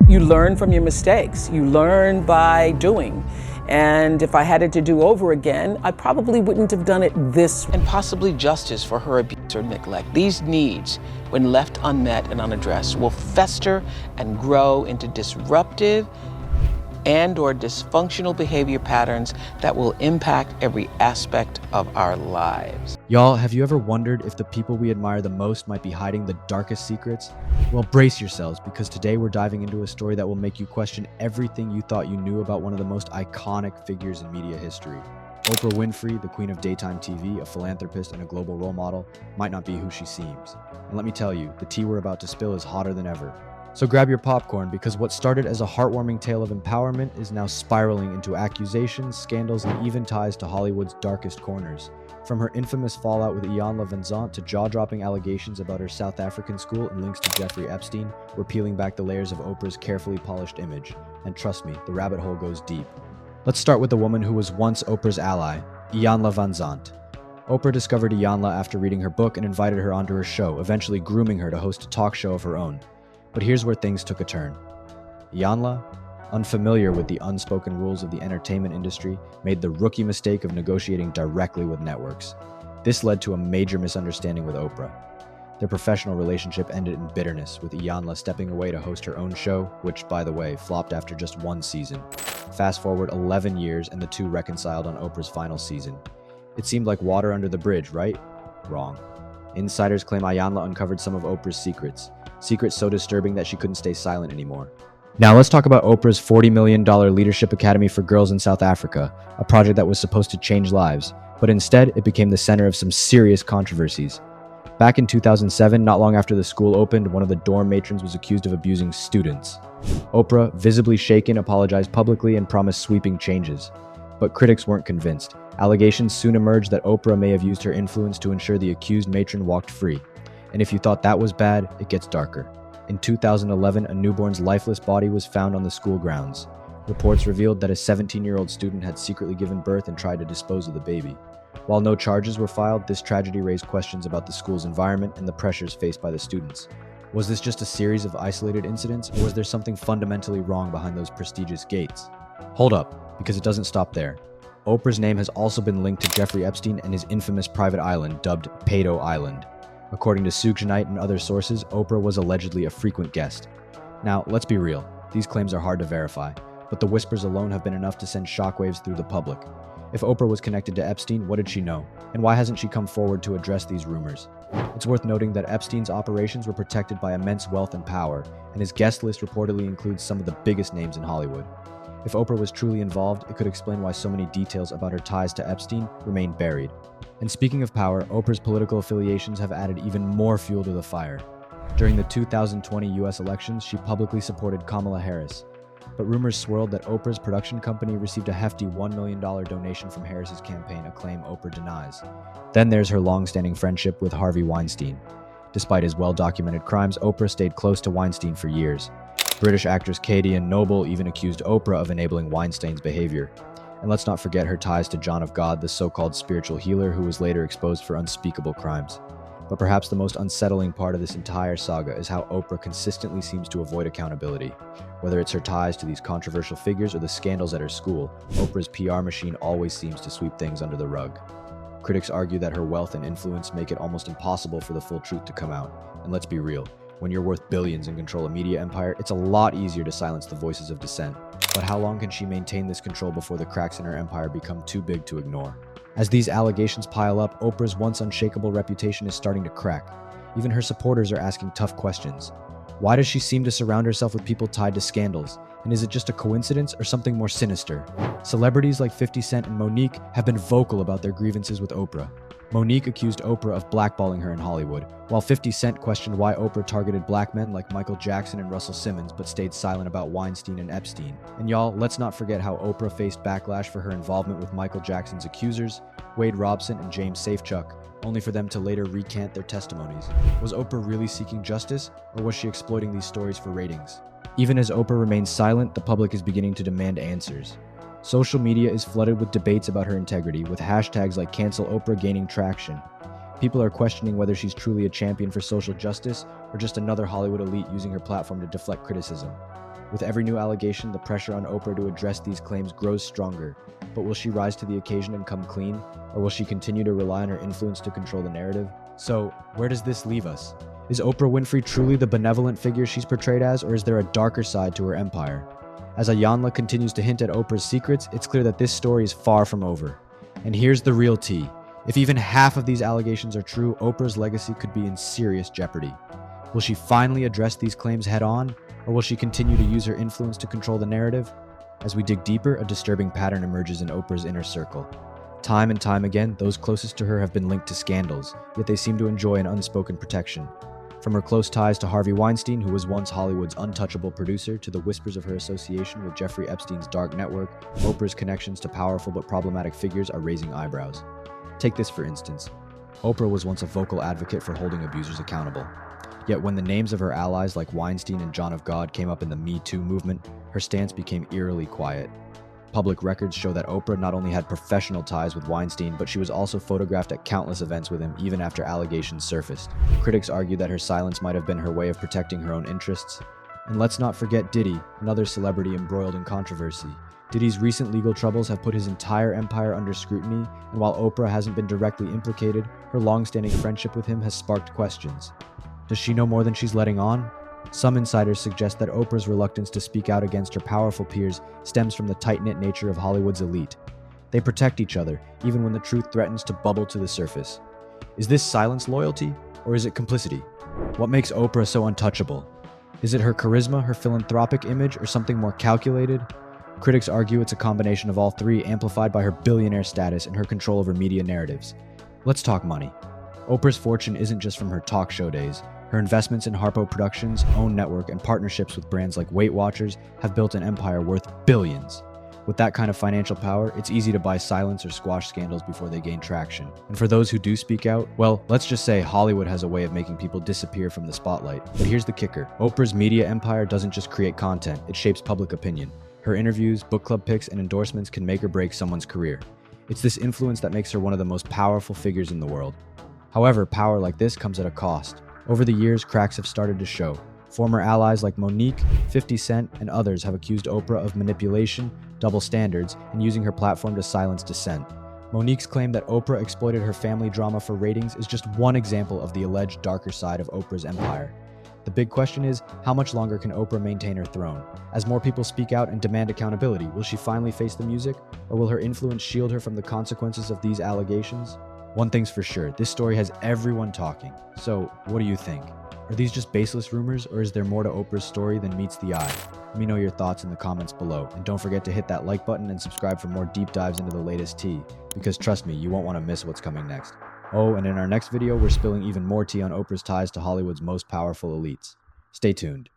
You learn from your mistakes. You learn by doing. And if I had it to do over again, I probably wouldn't have done it this way. And possibly justice for her abuse or neglect. These needs, when left unmet and unaddressed, will fester and grow into disruptive and/or dysfunctional behavior patterns that will impact every aspect of our lives. Y'all, have you ever wondered if the people we admire the most might be hiding the darkest secrets? Well, brace yourselves, because today we're diving into a story that will make you question everything you thought you knew about one of the most iconic figures in media history. Oprah Winfrey, the queen of daytime TV, a philanthropist, and a global role model, might not be who she seems. And let me tell you, the tea we're about to spill is hotter than ever. So grab your popcorn, because what started as a heartwarming tale of empowerment is now spiraling into accusations, scandals, and even ties to Hollywood's darkest corners. From her infamous fallout with Iyanla Vanzant to jaw-dropping allegations about her South African school and links to Jeffrey Epstein, we're peeling back the layers of Oprah's carefully polished image. And trust me, the rabbit hole goes deep. Let's start with the woman who was once Oprah's ally, Iyanla Vanzant. Oprah discovered Iyanla after reading her book and invited her onto her show, eventually grooming her to host a talk show of her own. But here's where things took a turn. Iyanla, unfamiliar with the unspoken rules of the entertainment industry, made the rookie mistake of negotiating directly with networks. This led to a major misunderstanding with Oprah. Their professional relationship ended in bitterness, with Iyanla stepping away to host her own show, which, by the way, flopped after just one season. Fast forward 11 years and the two reconciled on Oprah's final season. It seemed like water under the bridge, right? Wrong. Insiders claim Iyanla uncovered some of Oprah's secrets so disturbing that she couldn't stay silent anymore. Now let's talk about Oprah's $40 million Leadership Academy for Girls in South Africa, a project that was supposed to change lives, but instead it became the center of some serious controversies. Back in 2007, not long after the school opened, one of the dorm matrons was accused of abusing students. Oprah, visibly shaken, apologized publicly and promised sweeping changes. But critics weren't convinced. Allegations soon emerged that Oprah may have used her influence to ensure the accused matron walked free. And if you thought that was bad, it gets darker. In 2011, a newborn's lifeless body was found on the school grounds. Reports revealed that a 17-year-old student had secretly given birth and tried to dispose of the baby. While no charges were filed, this tragedy raised questions about the school's environment and the pressures faced by the students. Was this just a series of isolated incidents, or was there something fundamentally wrong behind those prestigious gates? Hold up, because it doesn't stop there. Oprah's name has also been linked to Jeffrey Epstein and his infamous private island, dubbed Pedo Island. According to Suge Knight and other sources, Oprah was allegedly a frequent guest. Now, let's be real, these claims are hard to verify, but the whispers alone have been enough to send shockwaves through the public. If Oprah was connected to Epstein, what did she know? And why hasn't she come forward to address these rumors? It's worth noting that Epstein's operations were protected by immense wealth and power, and his guest list reportedly includes some of the biggest names in Hollywood. If Oprah was truly involved, it could explain why so many details about her ties to Epstein remain buried. And speaking of power, Oprah's political affiliations have added even more fuel to the fire. During the 2020 US elections, she publicly supported Kamala Harris. But rumors swirled that Oprah's production company received a hefty $1 million donation from Harris's campaign, a claim Oprah denies. Then there's her long-standing friendship with Harvey Weinstein. Despite his well-documented crimes, Oprah stayed close to Weinstein for years. British actress Katie and Noble even accused Oprah of enabling Weinstein's behavior. And let's not forget her ties to John of God, the so-called spiritual healer who was later exposed for unspeakable crimes. But perhaps the most unsettling part of this entire saga is how Oprah consistently seems to avoid accountability. Whether it's her ties to these controversial figures or the scandals at her school, Oprah's PR machine always seems to sweep things under the rug. Critics argue that her wealth and influence make it almost impossible for the full truth to come out. And let's be real, when you're worth billions and control a media empire, it's a lot easier to silence the voices of dissent. But how long can she maintain this control before the cracks in her empire become too big to ignore? As these allegations pile up, Oprah's once unshakable reputation is starting to crack. Even her supporters are asking tough questions. Why does she seem to surround herself with people tied to scandals? And is it just a coincidence or something more sinister? Celebrities like 50 Cent and Monique have been vocal about their grievances with Oprah. Monique accused Oprah of blackballing her in Hollywood, while 50 Cent questioned why Oprah targeted black men like Michael Jackson and Russell Simmons but stayed silent about Weinstein and Epstein. And y'all, let's not forget how Oprah faced backlash for her involvement with Michael Jackson's accusers, Wade Robson and James Safechuck, only for them to later recant their testimonies. Was Oprah really seeking justice, or was she exploiting these stories for ratings? Even as Oprah remains silent, the public is beginning to demand answers. Social media is flooded with debates about her integrity, with hashtags like Cancel Oprah gaining traction. People are questioning whether she's truly a champion for social justice or just another Hollywood elite using her platform to deflect criticism. With every new allegation, the pressure on Oprah to address these claims grows stronger. But will she rise to the occasion and come clean? Or will she continue to rely on her influence to control the narrative? So, where does this leave us? Is Oprah Winfrey truly the benevolent figure she's portrayed as, or is there a darker side to her empire? As Iyanla continues to hint at Oprah's secrets, it's clear that this story is far from over. And here's the real tea. If even half of these allegations are true, Oprah's legacy could be in serious jeopardy. Will she finally address these claims head-on, or will she continue to use her influence to control the narrative? As we dig deeper, a disturbing pattern emerges in Oprah's inner circle. Time and time again, those closest to her have been linked to scandals, yet they seem to enjoy an unspoken protection. From her close ties to Harvey Weinstein, who was once Hollywood's untouchable producer, to the whispers of her association with Jeffrey Epstein's dark network, Oprah's connections to powerful but problematic figures are raising eyebrows. Take this for instance. Oprah was once a vocal advocate for holding abusers accountable. Yet when the names of her allies like Weinstein and John of God came up in the Me Too movement, her stance became eerily quiet. Public records show that Oprah not only had professional ties with Weinstein, but she was also photographed at countless events with him even after allegations surfaced. Critics argue that her silence might have been her way of protecting her own interests. And let's not forget Diddy, another celebrity embroiled in controversy. Diddy's recent legal troubles have put his entire empire under scrutiny, and while Oprah hasn't been directly implicated, her long-standing friendship with him has sparked questions. Does she know more than she's letting on? Some insiders suggest that Oprah's reluctance to speak out against her powerful peers stems from the tight-knit nature of Hollywood's elite. They protect each other, even when the truth threatens to bubble to the surface. Is this silence loyalty, or is it complicity? What makes Oprah so untouchable? Is it her charisma, her philanthropic image, or something more calculated? Critics argue it's a combination of all three, amplified by her billionaire status and her control over media narratives. Let's talk money. Oprah's fortune isn't just from her talk show days. Her investments in Harpo Productions' own network and partnerships with brands like Weight Watchers have built an empire worth billions. With that kind of financial power, it's easy to buy silence or squash scandals before they gain traction. And for those who do speak out, well, let's just say Hollywood has a way of making people disappear from the spotlight. But here's the kicker. Oprah's media empire doesn't just create content, it shapes public opinion. Her interviews, book club picks, and endorsements can make or break someone's career. It's this influence that makes her one of the most powerful figures in the world. However, power like this comes at a cost. Over the years, cracks have started to show. Former allies like Monique, 50 Cent, and others have accused Oprah of manipulation, double standards, and using her platform to silence dissent. Monique's claim that Oprah exploited her family drama for ratings is just one example of the alleged darker side of Oprah's empire. The big question is, how much longer can Oprah maintain her throne? As more people speak out and demand accountability, will she finally face the music, or will her influence shield her from the consequences of these allegations? One thing's for sure, this story has everyone talking. So, what do you think? Are these just baseless rumors, or is there more to Oprah's story than meets the eye? Let me know your thoughts in the comments below, and don't forget to hit that like button and subscribe for more deep dives into the latest tea, because trust me, you won't want to miss what's coming next. Oh, and in our next video, we're spilling even more tea on Oprah's ties to Hollywood's most powerful elites. Stay tuned.